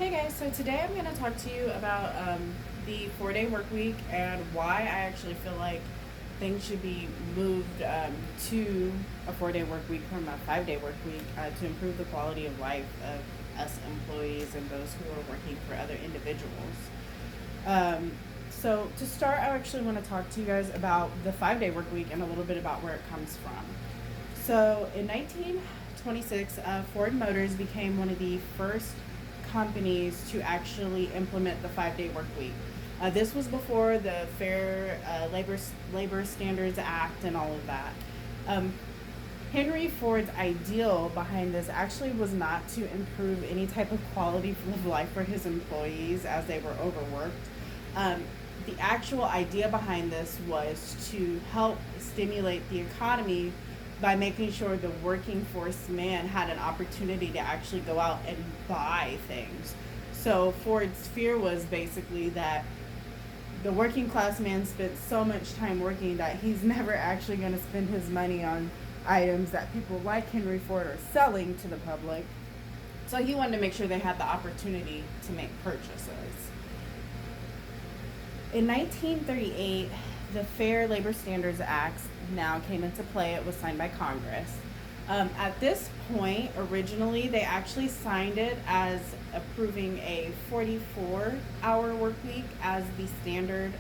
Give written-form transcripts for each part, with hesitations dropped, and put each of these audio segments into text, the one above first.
Hey guys, so today I'm going to talk to you about the 4-day work week and why I actually feel like things should be moved to a 4-day work week from a 5-day work week to improve the quality of life of us employees and those who are working for other individuals. So to start, I actually want to talk to you guys about the 5-day work week and a little bit about where it comes from. So in 1926, Ford Motors became one of the first companies to actually implement the 5-day work week. This was before the Fair Labor Standards Act and all of that. Um, Henry Ford's ideal behind this actually was not to improve any type of quality of life for his employees as they were overworked. The actual idea behind this was to help stimulate the economy by making sure the working force man had an opportunity to actually go out and buy things. So Ford's fear was basically that the working class man spent so much time working that he's never actually going to spend his money on items that people like Henry Ford are selling to the public. So he wanted to make sure they had the opportunity to make purchases. In 1938, the Fair Labor Standards Act now came into play. It was signed by Congress. At this point, originally, they actually signed it as approving a 44-hour work week as the standard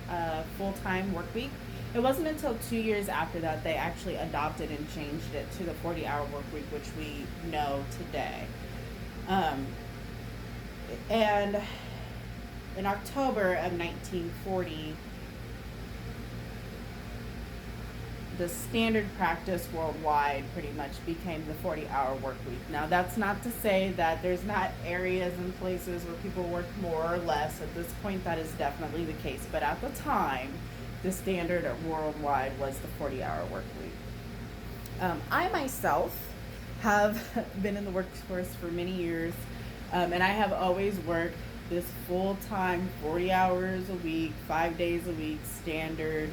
full-time work week. It wasn't until 2 years after that they actually adopted and changed it to the 40-hour work week, which we know today. And in October of 1940, the standard practice worldwide pretty much became the 40-hour work week. Now, that's not to say that there's not areas and places where people work more or less. At this point, that is definitely the case. But at the time, the standard worldwide was the 40-hour work week. I myself have been in the workforce for many years, and I have always worked this full-time 40 hours a week, 5 days a week, standard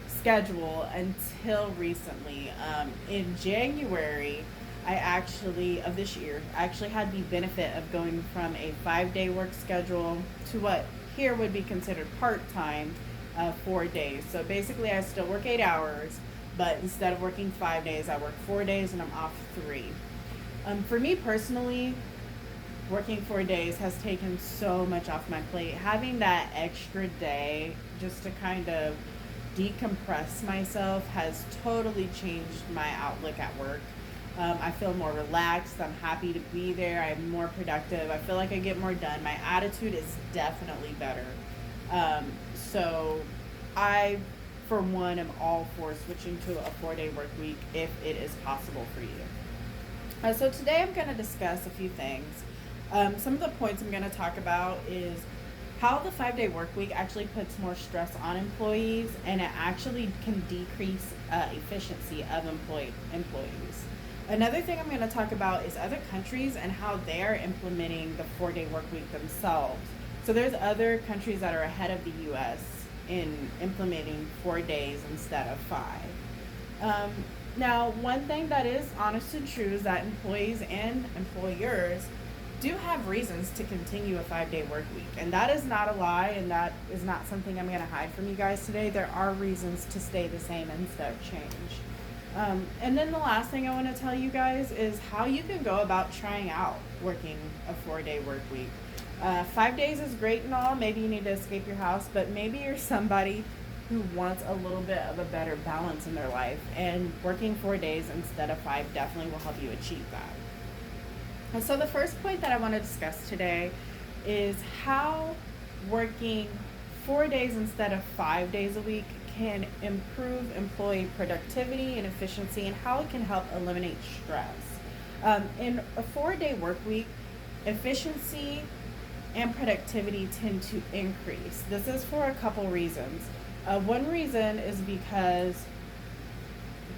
schedule until recently. In January of this year, I actually had the benefit of going from a 5-day work schedule to what here would be considered part-time, 4 days. So basically I still work 8 hours, but instead of working 5 days, I work 4 days and I'm off 3. For me personally, working 4 days has taken so much off my plate. Having that extra day just to kind of decompress myself has totally changed my outlook at work. I feel more relaxed. I'm happy to be there. I'm more productive. I feel like I get more done. My attitude is definitely better. So I, for one, am all for switching to a 4-day work week if it is possible for you. So today I'm going to discuss a few things. Some of the points I'm going to talk about is how the 5-day work week actually puts more stress on employees, and it actually can decrease efficiency of employees. Another thing I'm going to talk about is other countries and how they're implementing the 4-day work week themselves. So there's other countries that are ahead of the U.S. in implementing 4 days instead of 5. Now, one thing that is honest and true is that employees and employers do have reasons to continue a 5-day work week, and that is not a lie, and that is not something I'm going to hide from you guys today. There are reasons to stay the same instead of change. And then the last thing I want to tell you guys is how you can go about trying out working a 4-day work week. 5 days is great and all. Maybe you need to escape your house, but maybe you're somebody who wants a little bit of a better balance in their life, and working 4 days instead of 5 definitely will help you achieve that. And so the first point that I want to discuss today is how working 4 days instead of 5 days a week can improve employee productivity and efficiency, and how it can help eliminate stress. In a 4-day work week, efficiency and productivity tend to increase. This is for a couple reasons. One reason is because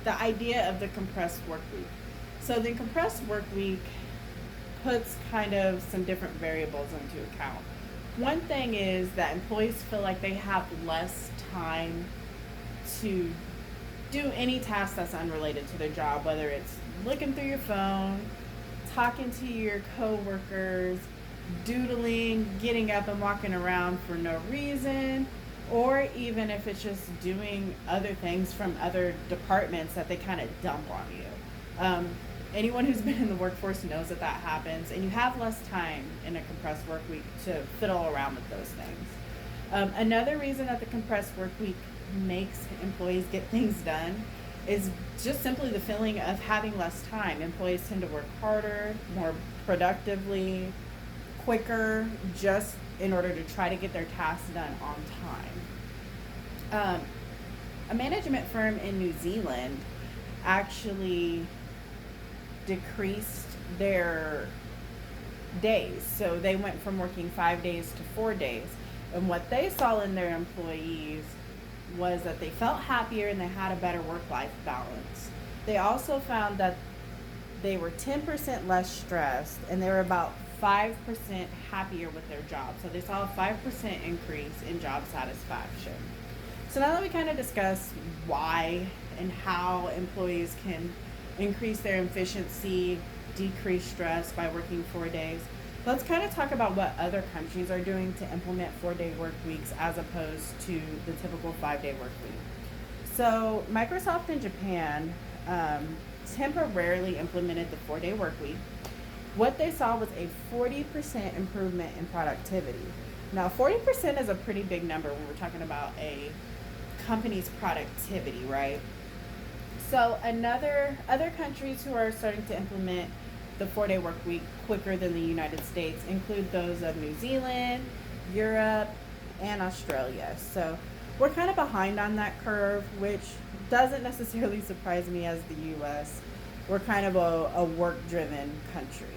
the idea of the compressed work week. So the compressed work week puts kind of some different variables into account. One thing is that employees feel like they have less time to do any task that's unrelated to their job, whether it's looking through your phone, talking to your coworkers, doodling, getting up and walking around for no reason, or even if it's just doing other things from other departments that they kind of dump on you. Anyone who's been in the workforce knows that that happens, and you have less time in a compressed work week to fiddle around with those things. Another reason that the compressed work week makes employees get things done is just simply the feeling of having less time. Employees tend to work harder, more productively, quicker, just in order to try to get their tasks done on time. A management firm in New Zealand actually decreased their days. So they went from working 5 days to 4 days. And what they saw in their employees was that they felt happier and they had a better work-life balance. They also found that they were 10% less stressed and they were about 5% happier with their job. So they saw a 5% increase in job satisfaction. So now that we kind of discussed why and how employees can increase their efficiency, decrease stress by working 4 days, let's kind of talk about what other countries are doing to implement 4-day work weeks as opposed to the typical 5-day work week. So Microsoft in Japan temporarily implemented the 4-day work week. What they saw was a 40% improvement in productivity. Now, 40% is a pretty big number when we're talking about a company's productivity, right? So other countries who are starting to implement the 4-day work week quicker than the United States include those of New Zealand, Europe, and Australia. So we're kind of behind on that curve, which doesn't necessarily surprise me as the US. We're kind of a work-driven country.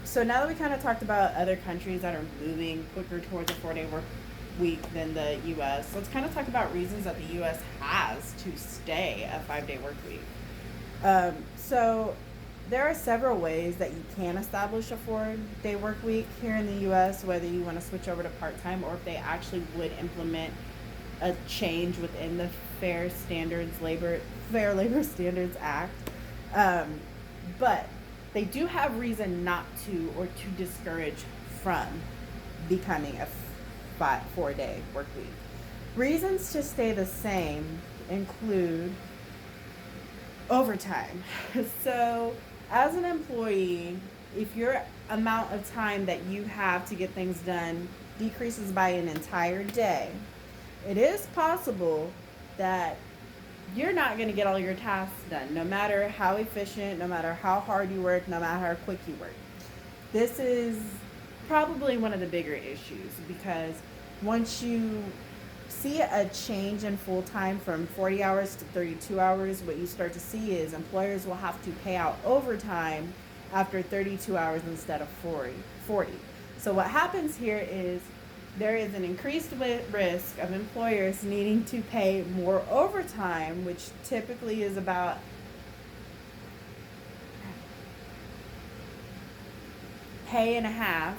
So now that we kind of talked about other countries that are moving quicker towards a 4-day work week than the US, let's kind of talk about reasons that the US has to stay a 5-day work week. So there are several ways that you can establish a 4-day work week here in the US, whether you want to switch over to part-time or if they actually would implement a change within the Fair Labor Standards Act. But they do have reason not to or to discourage from becoming a 4-day work week. Reasons to stay the same include overtime. So as an employee, if your amount of time that you have to get things done decreases by an entire day, it is possible that you're not going to get all your tasks done, no matter how efficient, no matter how hard you work, no matter how quick you work. This is probably one of the bigger issues, because once you see a change in full time from 40 hours to 32 hours, what you start to see is employers will have to pay out overtime after 32 hours instead of 40. So what happens here is there is an increased risk of employers needing to pay more overtime, which typically is about pay and a half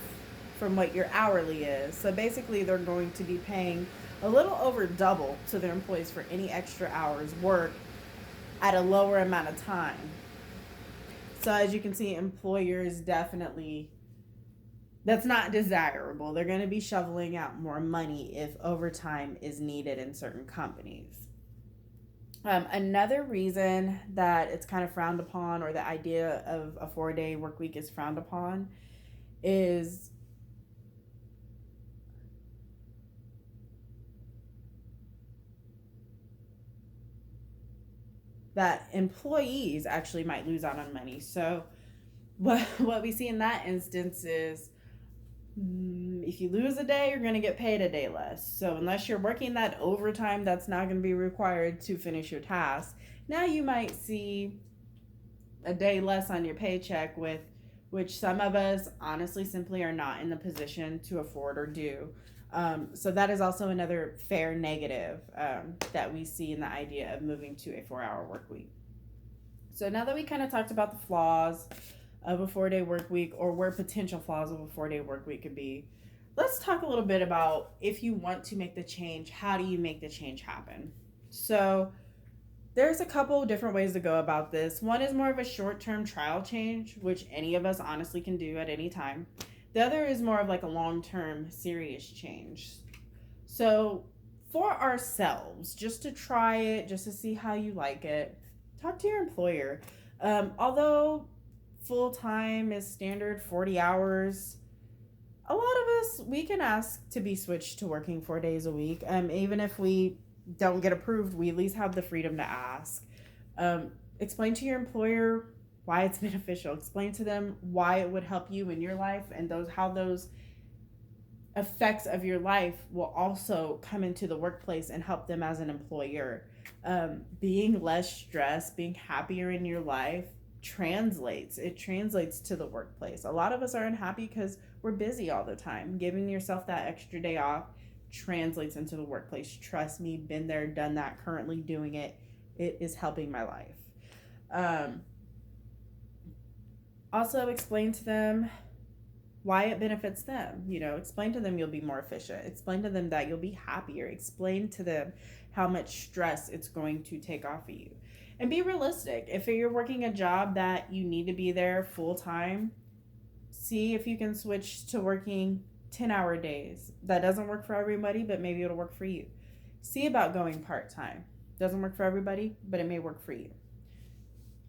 from what your hourly is. So basically they're going to be paying a little over double to their employees for any extra hours worked at a lower amount of time. So as you can see, employers definitely, that's not desirable. They're going to be shoveling out more money if overtime is needed in certain companies. Another reason that it's kind of frowned upon, or the idea of a 4-day work week is frowned upon, is that employees actually might lose out on money. So what we see in that instance is if you lose a day, you're going to get paid a day less. So unless you're working that overtime that's not going to be required to finish your task, now you might see a day less on your paycheck, with which some of us honestly simply are not in the position to afford or do. So that is also another fair negative that we see in the idea of moving to a 4-hour work week. So now that we kind of talked about the flaws of a 4-day work week, or where potential flaws of a 4-day work week could be, let's talk a little bit about, if you want to make the change, how do you make the change happen? So There's a couple different ways to go about this. One is more of a short term trial change, which any of us honestly can do at any time. The other is more of like a long term serious change. So, for ourselves, just to try it, just to see how you like it, talk to your employer. Although full time is standard 40 hours, a lot of us, we can ask to be switched to working 4 days a week. Even if we don't get approved, we at least have the freedom to ask. Explain to your employer why it's beneficial. Explain to them why it would help you in your life, and those how those effects of your life will also come into the workplace and help them as an employer. Being less stressed, being happier in your life translates to the workplace. A lot of us are unhappy because we're busy all the time. Giving yourself that extra day off translates into the workplace. Trust me, been there, done that, currently doing it. It is helping my life. Also explain to them why it benefits them. Explain to them you'll be more efficient. Explain to them that you'll be happier. Explain to them how much stress it's going to take off of you. And be realistic. If you're working a job that you need to be there full time, see if you can switch to working 10-hour days. That doesn't work for everybody, but maybe it'll work for you. See about going part time. Doesn't work for everybody, but it may work for you.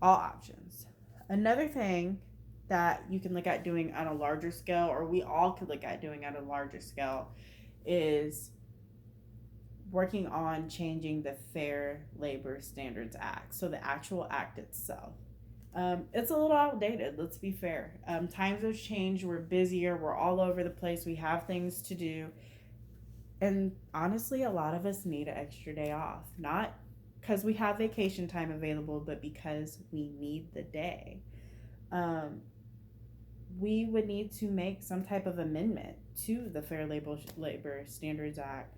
All options. Another thing that you can look at doing on a larger scale, or we all could look at doing at a larger scale, is working on changing the Fair Labor Standards Act. So the actual act itself. It's a little outdated, let's be fair. Times have changed. We're busier. We're all over the place. We have things to do. And honestly, a lot of us need an extra day off. Not because we have vacation time available, but because we need the day. We would need to make some type of amendment to the Fair Labor Standards Act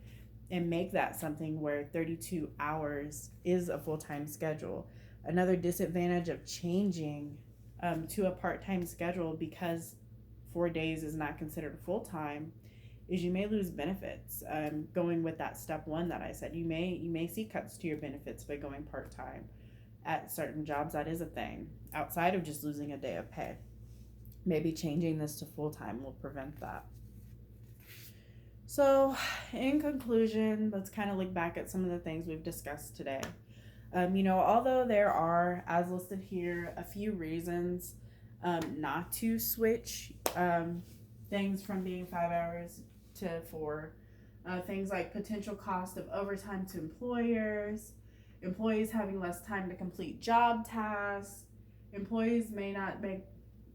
and make that something where 32 hours is a full-time schedule. Another disadvantage of changing to a part-time schedule because 4 days is not considered full-time is you may lose benefits. Going with that step one that I said, you may see cuts to your benefits by going part-time. At certain jobs, that is a thing, outside of just losing a day of pay. Maybe changing this to full-time will prevent that. So, in conclusion, let's kind of look back at some of the things we've discussed today. Although there are, as listed here, a few reasons not to switch things from being 5 hours to 4, things like potential cost of overtime to employees having less time to complete job tasks, employees may not make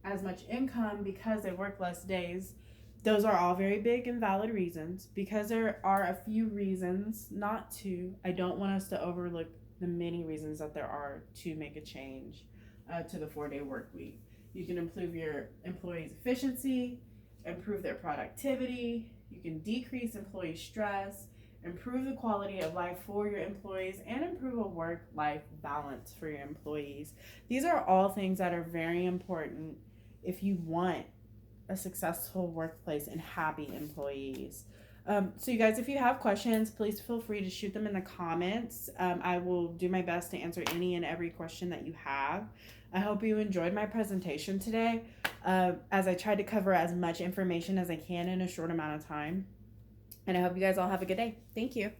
as much income because they work less days. Those are all very big and valid reasons. Because there are a few reasons not to, I don't want us to overlook the many reasons that there are to make a change to the 4-day work week. You can improve your employees' efficiency, improve their productivity, you can decrease employee stress, improve the quality of life for your employees, and improve a work-life balance for your employees. These are all things that are very important if you want a successful workplace and happy employees. So you guys, if you have questions, please feel free to shoot them in the comments. I will do my best to answer any and every question that you have. I hope you enjoyed my presentation today, as I tried to cover as much information as I can in a short amount of time. And I hope you guys all have a good day. Thank you.